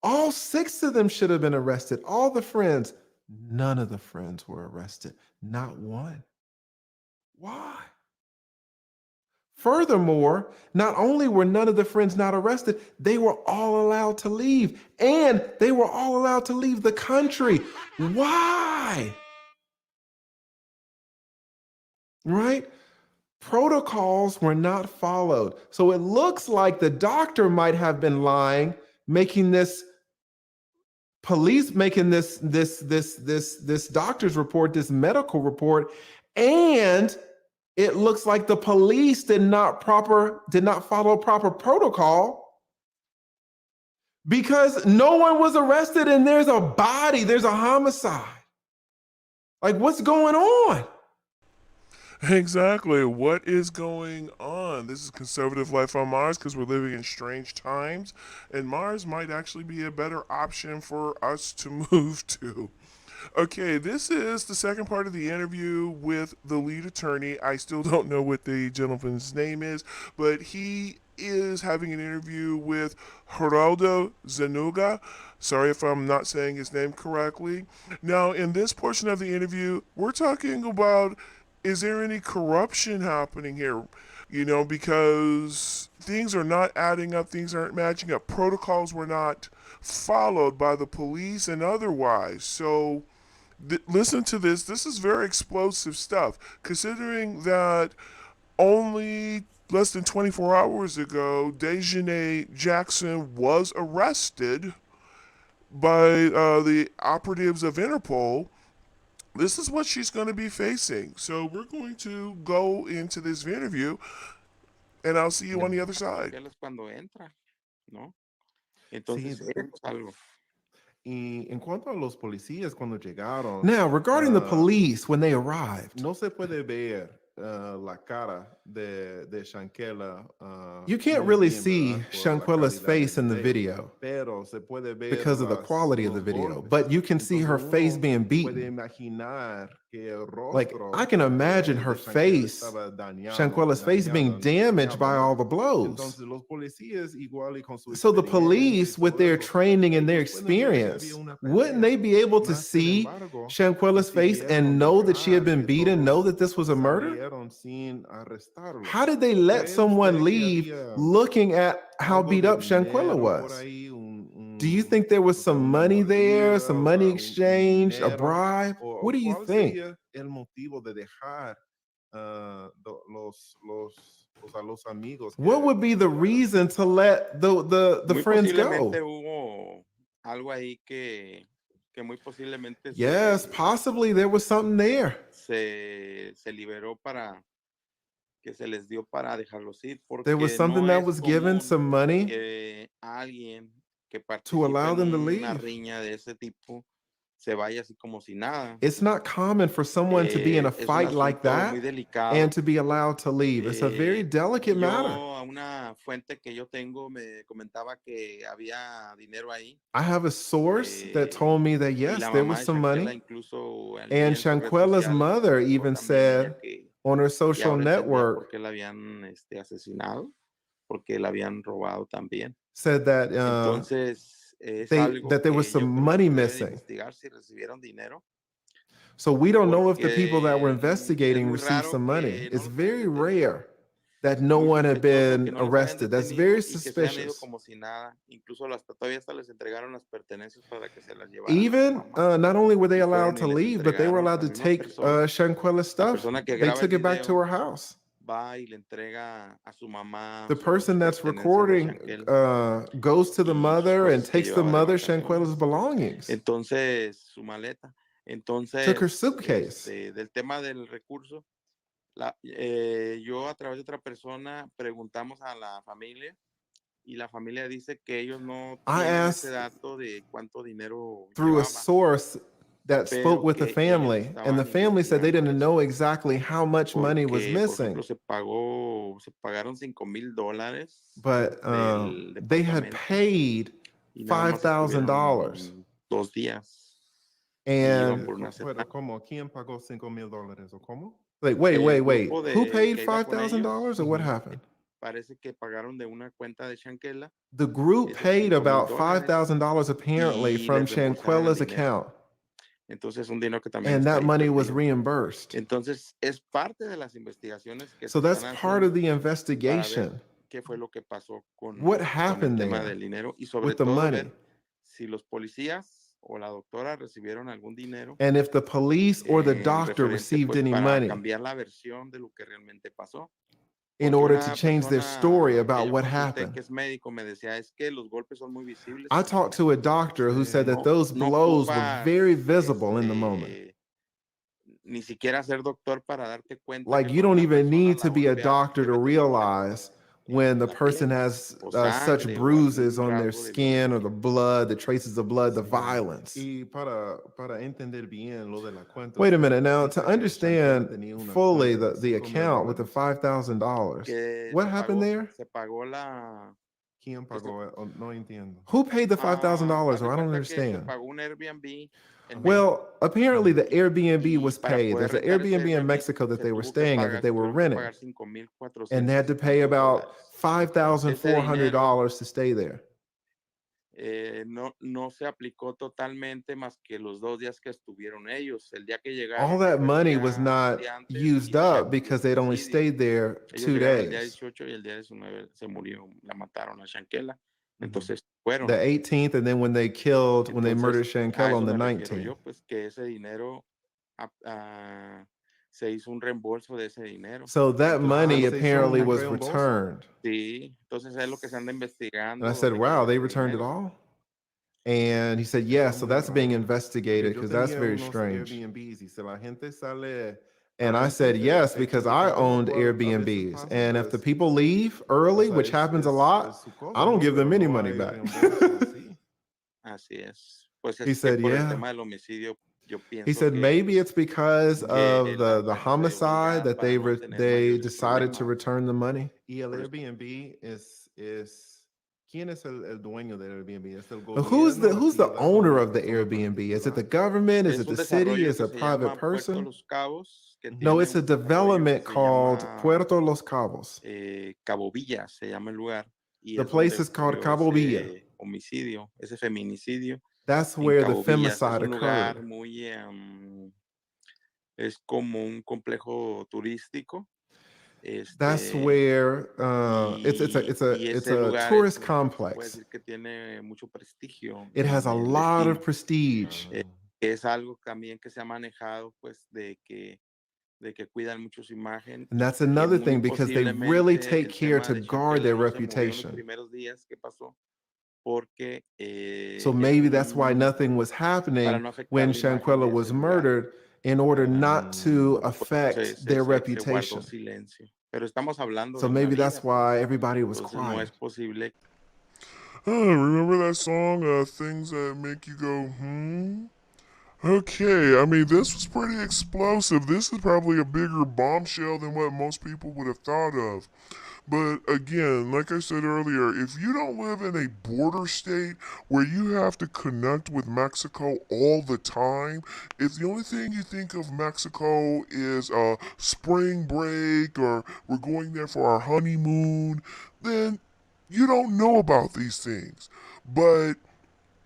All 6 of them should have been arrested. All the friends. None of the friends were arrested. Not one. Why? Furthermore, not only were none of the friends not arrested, they were all allowed to leave. And they were all allowed to leave the country. Why? Right? Protocols were not followed. So it looks like the doctor might have been lying, making this police making this doctor's report, this medical report, and it looks like the police did not follow proper protocol because no one was arrested and there's a body, there's a homicide. Like, what's going on? Exactly. What is going on? This is Conservative Life on Mars because we're living in strange times, and Mars might actually be a better option for us to move to. Okay, this is the second part of the interview with the lead attorney. I still don't know what the gentleman's name is, but he is having an interview with Gerardo Zanuga. Sorry if I'm not saying his name correctly. Now, in this portion of the interview, we're talking about, is there any corruption happening here? You know, because things are not adding up, things aren't matching up. Protocols were not followed by the police and otherwise. So, listen to this. This is very explosive stuff, considering that only less than 24 hours ago, Dejanay Jackson was arrested by the operatives of Interpol. This is what she's going to be facing. So we're going to go into this interview, and I'll see you on the other side. Cuando entra, ¿no? Sí. Entonces, es algo. Y en cuanto a los policías cuando llegaron. Now, regarding the police when they arrived. No se puede ver la cara de Shanquella. You can't really see Shanquella's face in the video Pero se puede ver because of the quality of the video, but you can see her face being beaten. Like, I can imagine her face, Shanquella's face being damaged by all the blows. So the police, with their training and their experience, wouldn't they be able to see Shanquella's face and know that she had been beaten, know that this was a murder? How did they let someone leave looking at how beat up Shanquella was? Do you think there was some money there, some money exchanged, a bribe? What do you think? What would be the reason to let the friends go? Hubo algo ahí que muy posiblemente yes, possibly there was something there. Se liberó para que se les dio para dejarlos ir, porque there was something that was given, some money alguien que to allow them to leave. Una riña de ese tipo se vaya así como si nada. It's not common for someone to be in a fight like that and to be allowed to leave. It's a very delicate matter. Una fuente que yo tengo me comentaba que había dinero ahí. I have a source that told me that yes, there was some money. And Shanquella's mother even said on her social network porque la habían asesinado, porque la habían robado también. Said that Entonces, that there was some money missing. So we don't know if the people that were investigating received some money. It's very rare that no one had been arrested. That's very suspicious. Even not only were they allowed to leave, but they were allowed to take Shanquella's stuff. They took it back to her house. The person that's recording goes to the mother and takes the mother Shanquella's belongings. Took her suitcase. Del tema del recurso, yo a través de otra persona preguntamos a la familia y la familia dice que ellos no tienen ese dato de cuánto dinero through a source that spoke with the family, and the family said they didn't know exactly how much money was missing. Se pagaron $5,000. But they had paid $5,000. 2 días. And ¿quién pagó $5,000 o cómo? Wait. Who paid $5,000 or what happened? parece que pagaron de una cuenta de Shanquella The group esos paid about $5,000 $5,000 apparently y from les reembolsaron el Shanquella's dinero. account, Entonces, un dinero que también and está that ahí money was perdido. reimbursed. Entonces, es parte de las investigaciones que So se that's están part of haciendo the para ver investigation. qué fue lo que pasó What con el happened tema there del dinero y sobre with the todo money? ver si los policías o la doctora recibieron algún dinero And if the police or the doctor referente received pues any para money cambiar la versión de lo que realmente pasó. in Porque order to una change their story persona que about yo what consulté happened. que es médico me decía es que los golpes son muy visibles. I talked to a doctor who said that those No blows were very ocupas visible in the moment. ni siquiera ser doctor para darte cuenta Like que you cuando don't una even persona need la to be a golpeas doctor to debes de poder ver realize when the la person piel has o such sangre o bruises algún on their rasgo de skin or violencia. the blood, the traces of blood, the Sí. violence. Y para entender bien lo de la cuenta, Wait a usted minute. Now, dice to que Shanquella understand tenía una fully cuenta de the 5,000 account with the dólares. $5,000, Que what happened there? se pagó la... ¿Quién que se- pagó? No entiendo. Who paid the $5,000? haz de I don't cuenta que se understand. pagó un Airbnb en México Well, apparently the Airbnb y was para paid. poder There's an rentar ese Airbnb in Airbnb Mexico that se they were tuvo que staying at that pagar, they were tuvieron que renting, pagar and they had to pay about $5,400. Ese dinero $5,400 to stay there. no se aplicó totalmente más que los 2 días que estuvieron ellos. El día que All llegaron, que that fue el money was un not día antes, used up iniciaron el because they'd only homicidio. stayed there Ellos 2 llegaron el día days. 18 y el día 19 se murió, la mataron a Shanquella. Ujú. Entonces fueron. The 18th, and then when they murdered Entonces, a Shanquella on eso the me refiero 19th. yo, pues que ese dinero se hizo un reembolso de ese dinero. So that money se hizo apparently un was reembolso. returned. Sí, entonces es lo que se anda investigando. And I said, ¿Dónde wow, quedó they ese returned it dinero? all? And he said, Está yeah, so muy that's being raro. investigated Porque yo because that's tenía very unos strange. Airbnbs y si la gente sale And I said, yes, because I owned Airbnbs. And if the people leave early, which happens a lot, I don't give them any money back. Así es. Pues He es que said, por el yeah. tema del homicidio, yo He pienso said, maybe it's because of la the cuenta fue homicide obligada that para no tener they mayores decided to problemas. return the money. Y el Airbnb ¿quién es el dueño del Airbnb? ¿Es el But gobierno? who's the ¿Es owner una of the persona Airbnb? Is it the particular? government? Is Es it un the city? desarrollo Is que it a se private llama Puerto person? Los Cabos, que No, tiene it's a un desarrollo development que se called llama Puerto Los Cabos. Cabo Villa, se llama el lugar, y The es donde place is called ocurrió Cabo Villa. ese homicidio, ese feminicidio That's en where the Cabo Villas. Es femicide un lugar occurred. muy, es como un complejo turístico. That's where Y it's ese a lugar tourist se puede complex. decir que tiene mucho prestigio It has en a el lot of destino. prestige. Es algo también que se ha manejado, pues, de que cuidan mucho su imagen And y that's que another muy thing because they really posiblemente take el care tema to de guard Shanquella their no se murió en los reputation. primeros días que pasó porque So es maybe that's why nothing was para happening no afectar when la imagen Shanquella de ese was lugar. murdered in order not to Por eso affect their se guardó reputation. silencio. Pero estamos hablando So de una maybe vida, that's pues. why everybody was Entonces no quiet. es posible. Oh, remember that song, Things That Make You Go, hmm? Okay, I mean, this was pretty explosive. This is probably a bigger bombshell than what most people would have thought of. But again, like I said earlier, if you don't live in a border state where you have to connect with Mexico all the time, if the only thing you think of Mexico is spring break or we're going there for our honeymoon, then you don't know about these things. But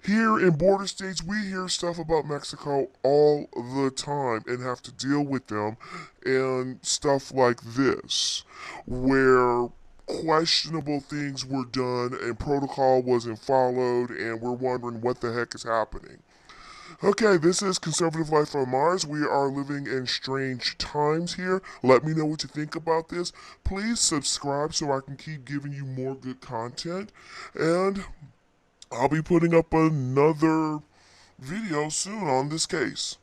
here in border states, we hear stuff about Mexico all the time and have to deal with them and stuff like this, where questionable things were done and protocol wasn't followed, and we're wondering what the heck is happening. Okay, this is Conservative Life on Mars. We are living in strange times here. Let me know what you think about this. Please subscribe so I can keep giving you more good content. And I'll be putting up another video soon on this case.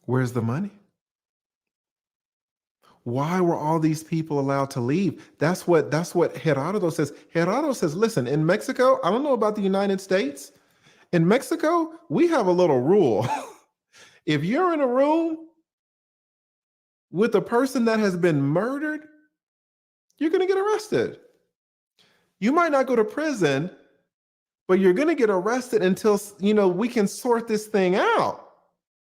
Where's the money? Why were all these people allowed to leave? That's what Gerardo says. Gerardo says, listen, in Mexico, I don't know about the United States. In Mexico, we have a little rule. If you're in a room with a person that has been murdered, you're going to get arrested. You might not go to prison, but you're going to get arrested until, we can sort this thing out.